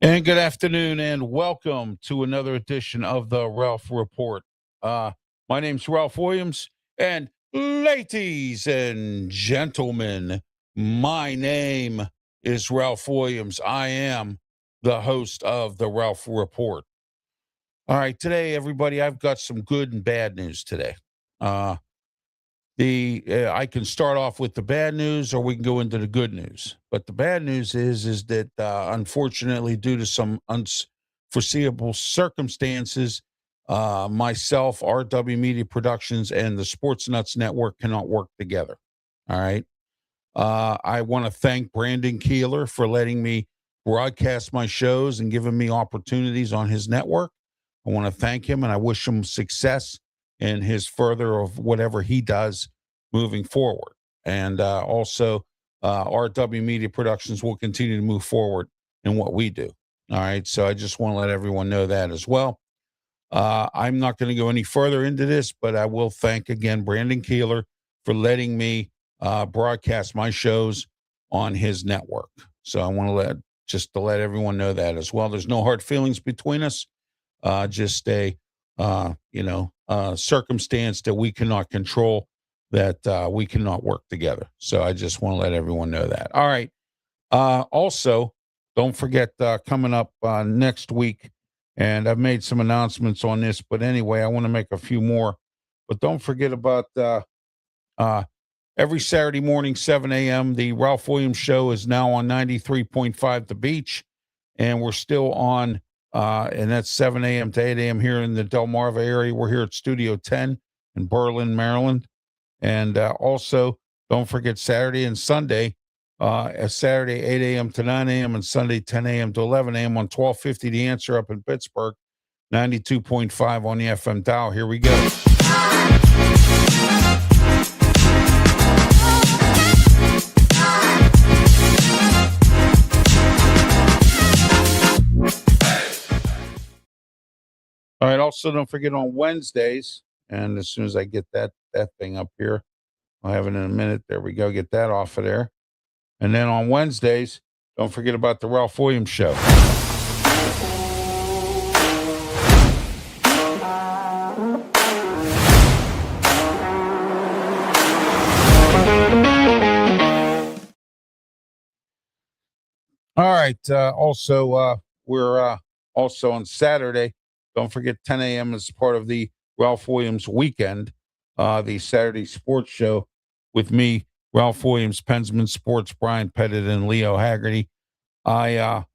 And good afternoon, and welcome to another edition of the Ralph Report. My name's Ralph Williams, and ladies and gentlemen, my name is Ralph Williams. I am the host of the Ralph Report. All right, today, everybody, I've got some good and bad news today. I can start off with the bad news, or we can go into the good news. But the bad news is that unfortunately, due to some unforeseeable circumstances, myself, RW Media Productions, and the Sports Nuts Network cannot work together. All right. I want to thank Brandon Keeler for letting me broadcast my shows and giving me opportunities on his network. I want to thank him, and I wish him success in his further of whatever he does moving forward. And also, RW Media Productions will continue to move forward in what we do. All right. So I just want to let everyone know that as well. I'm not going to go any further into this, but I will thank again Brandon Keeler for letting me broadcast my shows on his network. So I want to let everyone know that as well. There's no hard feelings between us. Just a circumstance that we cannot control, that we cannot work together. So I just want to let everyone know that. All right. Also, don't forget coming up next week, and I've made some announcements on this, but anyway, I want to make a few more. But don't forget about every Saturday morning, 7 a.m., the Ralph Williams Show is now on 93.5 The Beach, and we're still on and that's 7 a.m. to 8 a.m. here in the Delmarva area. We're here at Studio 10 in Berlin, Maryland. And also, don't forget Saturday and Sunday, Saturday 8 a.m. to 9 a.m. and Sunday 10 a.m. to 11 a.m. on 1250 The Answer up in Pittsburgh, 92.5 on the FM dial. Here we go. All right. Also, don't forget on Wednesdays, and as soon as I get that thing up here, I'll have it in a minute. There we go. Get that off of there. And then on Wednesdays, don't forget about the Ralph Williams Show. All right. Also, we're also on Saturday. Don't forget 10 a.m. is part of the Ralph Williams Weekend, the Saturday sports show with me, Ralph Williams, Pensman Sports, Brian Pettit, and Leo Haggerty. I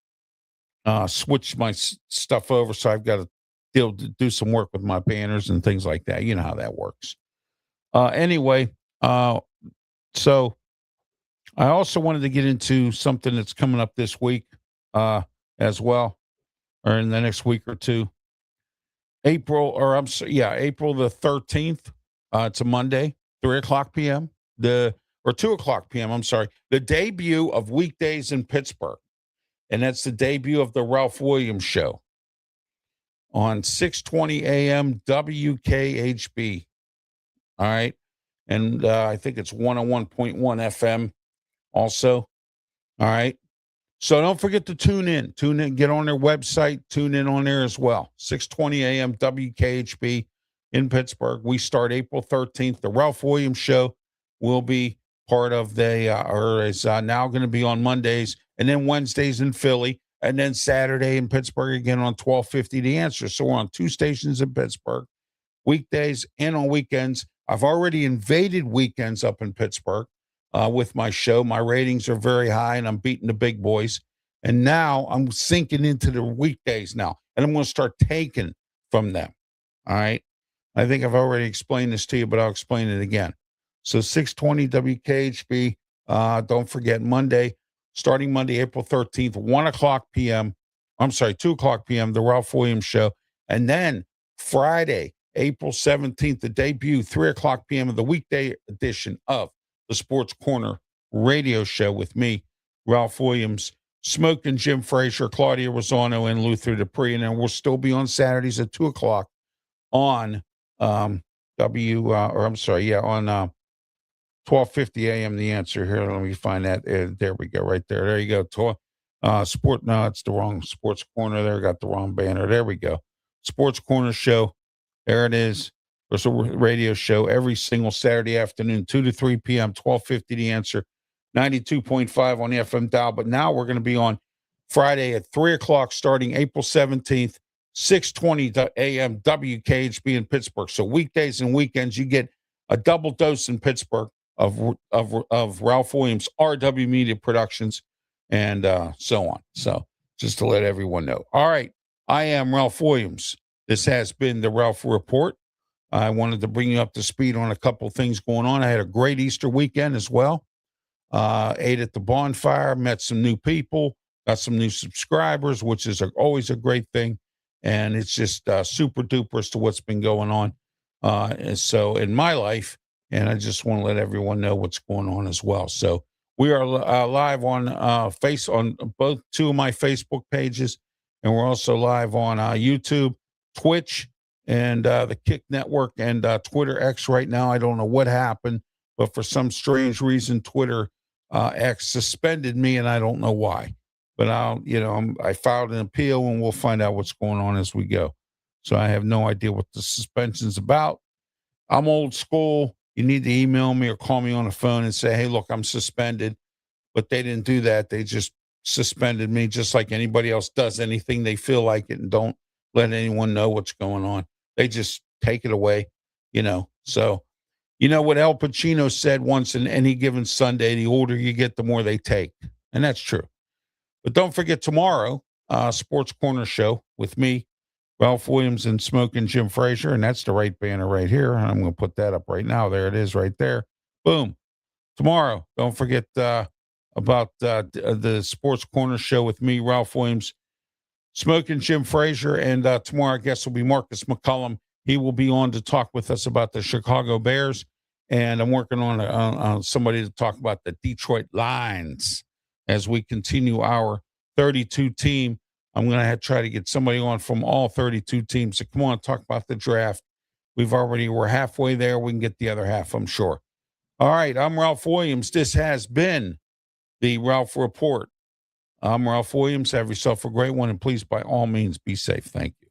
switched my stuff over, so I've got to do some work with my banners and things like that. You know how that works. Anyway, so I also wanted to get into something that's coming up this week as well, or in the next week or two. April the 13th. It's a Monday, 3:00 p.m. Or 2:00 p.m. I'm sorry. The debut of Weekdays in Pittsburgh, and that's the debut of the Ralph Williams Show on 6:20 a.m. WKHB. All right, and I think it's 101.1 FM. Also, all right. So don't forget to tune in, get on their website, tune in on there as well. 6:20 a.m. WKHB in Pittsburgh. We start April 13th. The Ralph Williams Show will be part of is now going to be on Mondays, and then Wednesdays in Philly, and then Saturday in Pittsburgh again on 1250 The Answer. So we're on 2 stations in Pittsburgh, weekdays and on weekends. I've already invaded weekends up in Pittsburgh. With my show. My ratings are very high, and I'm beating the big boys. And now I'm sinking into the weekdays now. And I'm going to start taking from them. All right. I think I've already explained this to you, but I'll explain it again. So 620 WKHB. Don't forget starting Monday, April 13th, 1 o'clock p.m. I'm sorry, 2 o'clock p.m., the Ralph Williams Show. And then Friday, April 17th, the debut, 3 o'clock p.m. of the weekday edition of the Sports Corner radio show with me, Ralph Williams, Smoking Jim Frazier, Claudia Rosano, and Luther Dupree. And then we'll still be on Saturdays at 2 o'clock on on 1250 a.m. The Answer. Here, let me find that. There we go, right there. There you go. No, it's the wrong Sports Corner there. Got the wrong banner. There we go. Sports Corner Show. There it is. There's a radio show every single Saturday afternoon, 2 to 3 p.m., 1250 The Answer, 92.5 on the FM dial. But now we're going to be on Friday at 3 o'clock starting April 17th, 620 a.m. WKHB in Pittsburgh. So weekdays and weekends, you get a double dose in Pittsburgh of Ralph Williams, RW Media Productions, and so on. So just to let everyone know. All right. I am Ralph Williams. This has been the Ralph Report. I wanted to bring you up to speed on a couple things going on. I had a great Easter weekend as well. Ate at the bonfire, met some new people, got some new subscribers, which is always a great thing. And it's just super duper as to what's been going on. And so in my life, and I just want to let everyone know what's going on as well. So we are live on on both two of my Facebook pages, and we're also live on YouTube, Twitch, and the Kick Network and Twitter X right now. I don't know what happened, but for some strange reason, Twitter X suspended me, and I don't know why. But I filed an appeal, and we'll find out what's going on as we go. So I have no idea what the suspension's about. I'm old school. You need to email me or call me on the phone and say, hey, look, I'm suspended. But they didn't do that. They just suspended me just like anybody else does anything they feel like it and don't let anyone know what's going on. They just take it away, So, what Al Pacino said once in any given Sunday, the older you get, the more they take. And that's true. But don't forget tomorrow, Sports Corner Show with me, Ralph Williams, and Smoking Jim Frazier. And that's the right banner right here. I'm going to put that up right now. There it is right there. Boom. Tomorrow, don't forget about the Sports Corner Show with me, Ralph Williams, Smoking Jim Frazier. And tomorrow, our guest will be Marcus McCullum. He will be on to talk with us about the Chicago Bears. And I'm working on somebody to talk about the Detroit Lions as we continue our 32 team. I'm going to try to get somebody on from all 32 teams to come on and talk about the draft. We're halfway there. We can get the other half, I'm sure. All right. I'm Ralph Williams. This has been the Ralph Report. I'm Ralph Williams. Have yourself a great one. And please, by all means, be safe. Thank you.